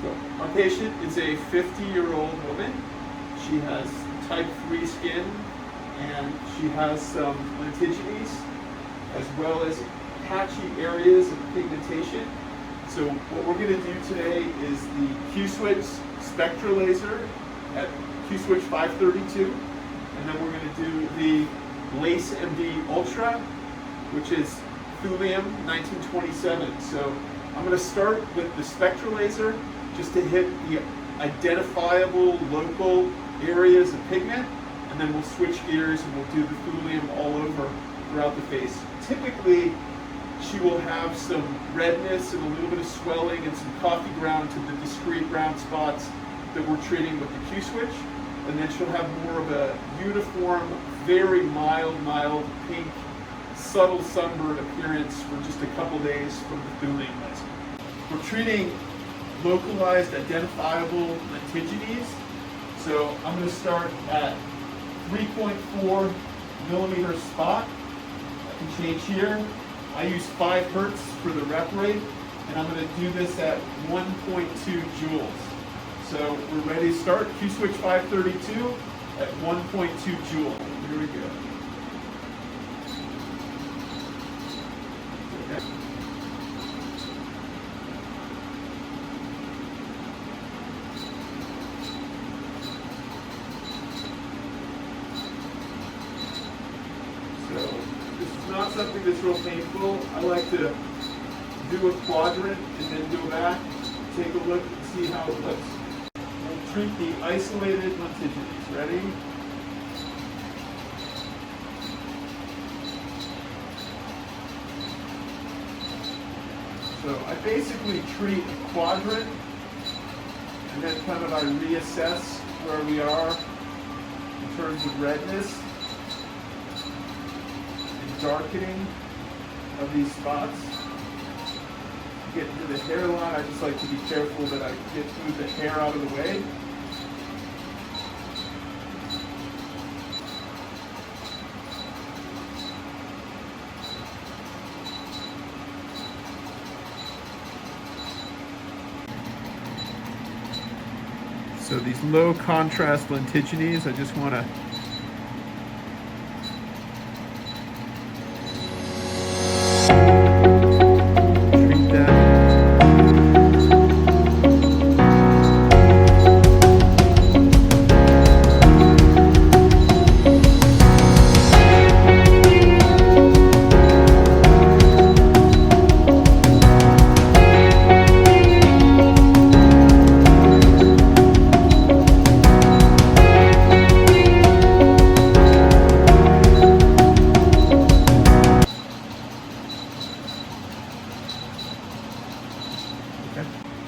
So our patient is a 50-year-old woman. She has type 3 skin and she has some lentigines as well as patchy areas of pigmentation. So what we're going to do today is the Q-Switch Spectra laser at Q-Switch 532, and then we're going to do the Lace MD Ultra, which is thulium 1927. So I'm going to start with the Spectra laser just to hit the identifiable local areas of pigment, and then we'll switch gears and we'll do the thulium all over throughout the face. Typically, she will have some redness and a little bit of swelling and some coffee ground to the discrete brown spots that we're treating with the Q-Switch, and then she'll have more of a uniform, very mild pink, subtle sunburn appearance for just a couple days from the thulium laser. We're treating localized identifiable lentigines. So I'm going to start at 3.4 millimeter spot. I can change here. I use 5 hertz for the rep rate, and I'm going to do this at 1.2 joules. So we're ready to start. Q-Switch 532 at 1.2 joule. Here we go. Okay. So this is not something that's real painful. I like to do a quadrant and then go back, take a look and see how it looks. We'll treat the isolated lentigines. Ready? So I basically treat a quadrant and then kind of I reassess where we are in terms of redness and darkening of these spots. Get into the hairline, I just like to be careful that I get through the hair out of the way. So these low contrast lentigines, I just want to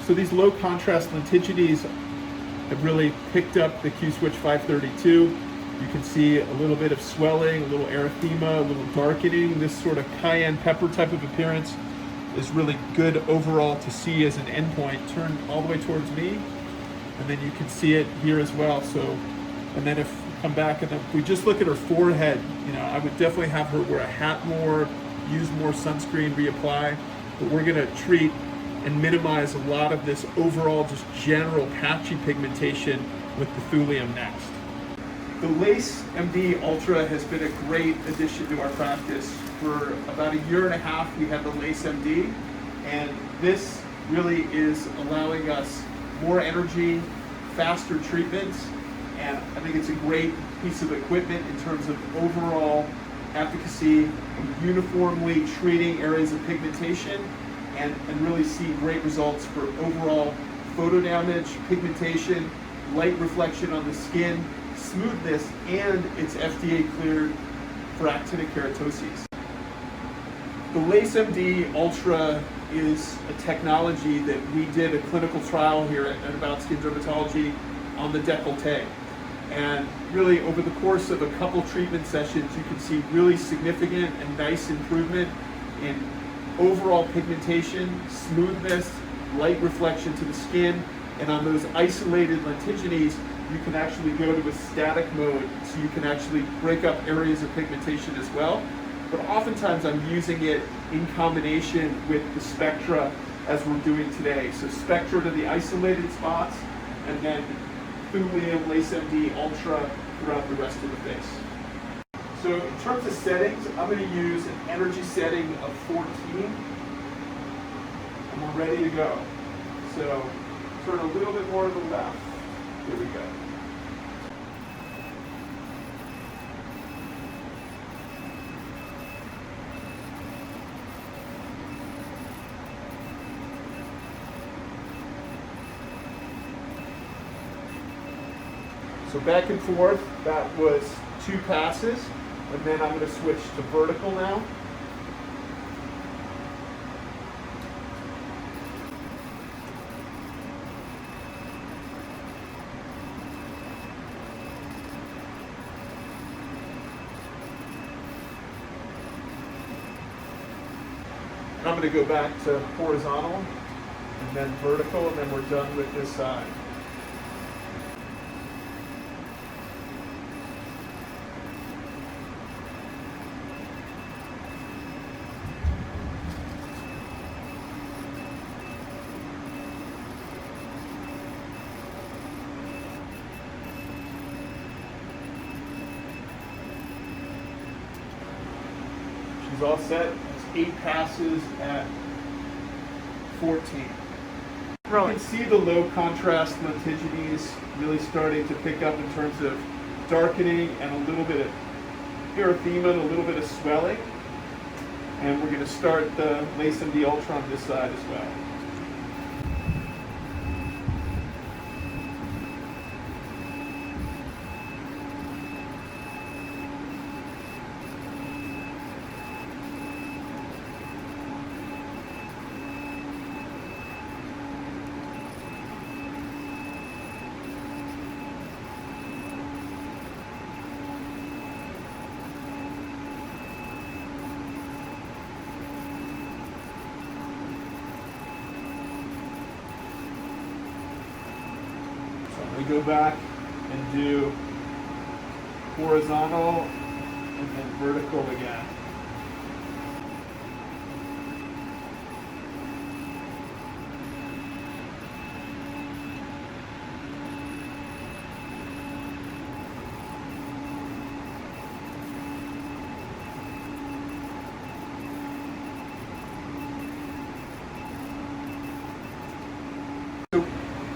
So these low contrast lentigines have really picked up the Q-Switch 532. You can see a little bit of swelling, a little erythema, a little darkening. This sort of cayenne pepper type of appearance is really good overall to see as an endpoint. Turn all the way towards me, and then you can see it here as well. So, and then if we come back and if we just look at her forehead, you know, I would definitely have her wear a hat more, use more sunscreen, reapply, but we're gonna treat and minimize a lot of this overall just general patchy pigmentation with the thulium next. The Lace MD Ultra has been a great addition to our practice. For about a year and a half we had the Lace MD, and this really is allowing us more energy, faster treatments, and I think it's a great piece of equipment in terms of overall efficacy, uniformly treating areas of pigmentation, and really see great results for overall photo damage, pigmentation, light reflection on the skin, smoothness, and it's FDA cleared for actinic keratoses. The Lace MD Ultra is a technology that we did a clinical trial here at About Skin Dermatology on the décolleté. And really over the course of a couple treatment sessions, you can see really significant and nice improvement in overall pigmentation, smoothness, light reflection to the skin, and on those isolated lentigines, you can actually go to a static mode, so you can actually break up areas of pigmentation as well. But oftentimes I'm using it in combination with the Spectra as we're doing today. So Spectra to the isolated spots, and then Thulium, Lace MD, Ultra throughout the rest of the face. So in terms of settings, I'm going to use an energy setting of 14, and we're ready to go. So turn a little bit more to the left. Here we go. So back and forth, that was 2 passes, and then I'm going to switch to vertical now. And I'm going to go back to horizontal, and then vertical, and then we're done with this side. She's all set. It's 8 passes at 14. You can see the low contrast lentigines really starting to pick up in terms of darkening and a little bit of erythema and a little bit of swelling. And we're going to start the Lace MD Ultra on this side as well. We go back and do horizontal and then vertical again.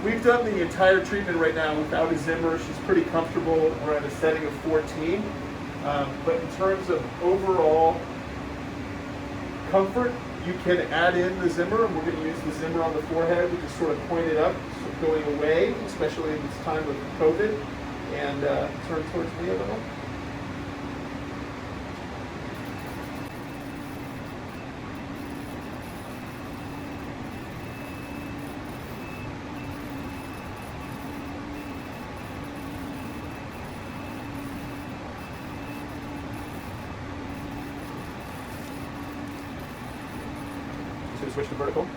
We've done the entire treatment right now without a Zimmer. She's pretty comfortable. We're at a setting of 14. But in terms of overall comfort, you can add in the Zimmer. We're going to use the Zimmer on the forehead. We just sort of point it up, so going away, especially in this time of COVID, and turn towards me a little. So switch to vertical.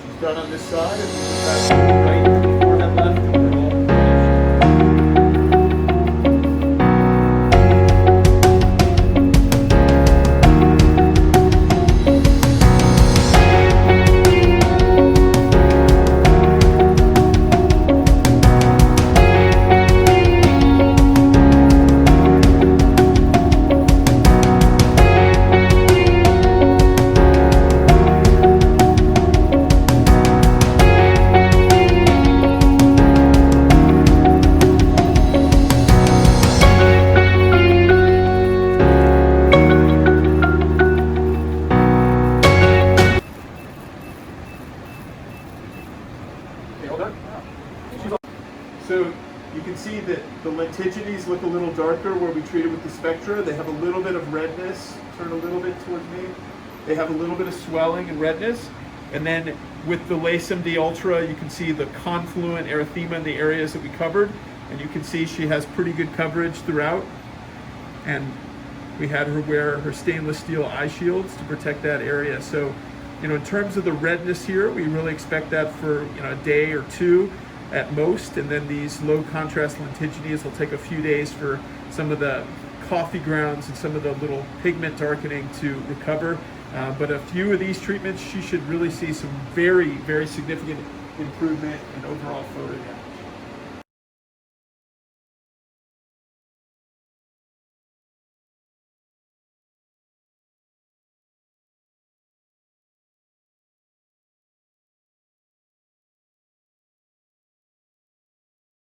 She's done on this side, and that's right, forehead left, and we're all finished. So you can see that the lentigines look a little darker where we treated with the Spectra. They have a little bit of redness. Turn a little bit towards me. They have a little bit of swelling and redness. And then with the Lace MD Ultra, you can see the confluent erythema in the areas that we covered. And you can see she has pretty good coverage throughout. And We had her wear her stainless steel eye shields to protect that area. So, in terms of the redness here, we really expect that for a day or two at most, and then these low contrast lentigines will take a few days for some of the coffee grounds and some of the little pigment darkening to recover. But a few of these treatments, she should really see some very, very significant improvement in overall photo.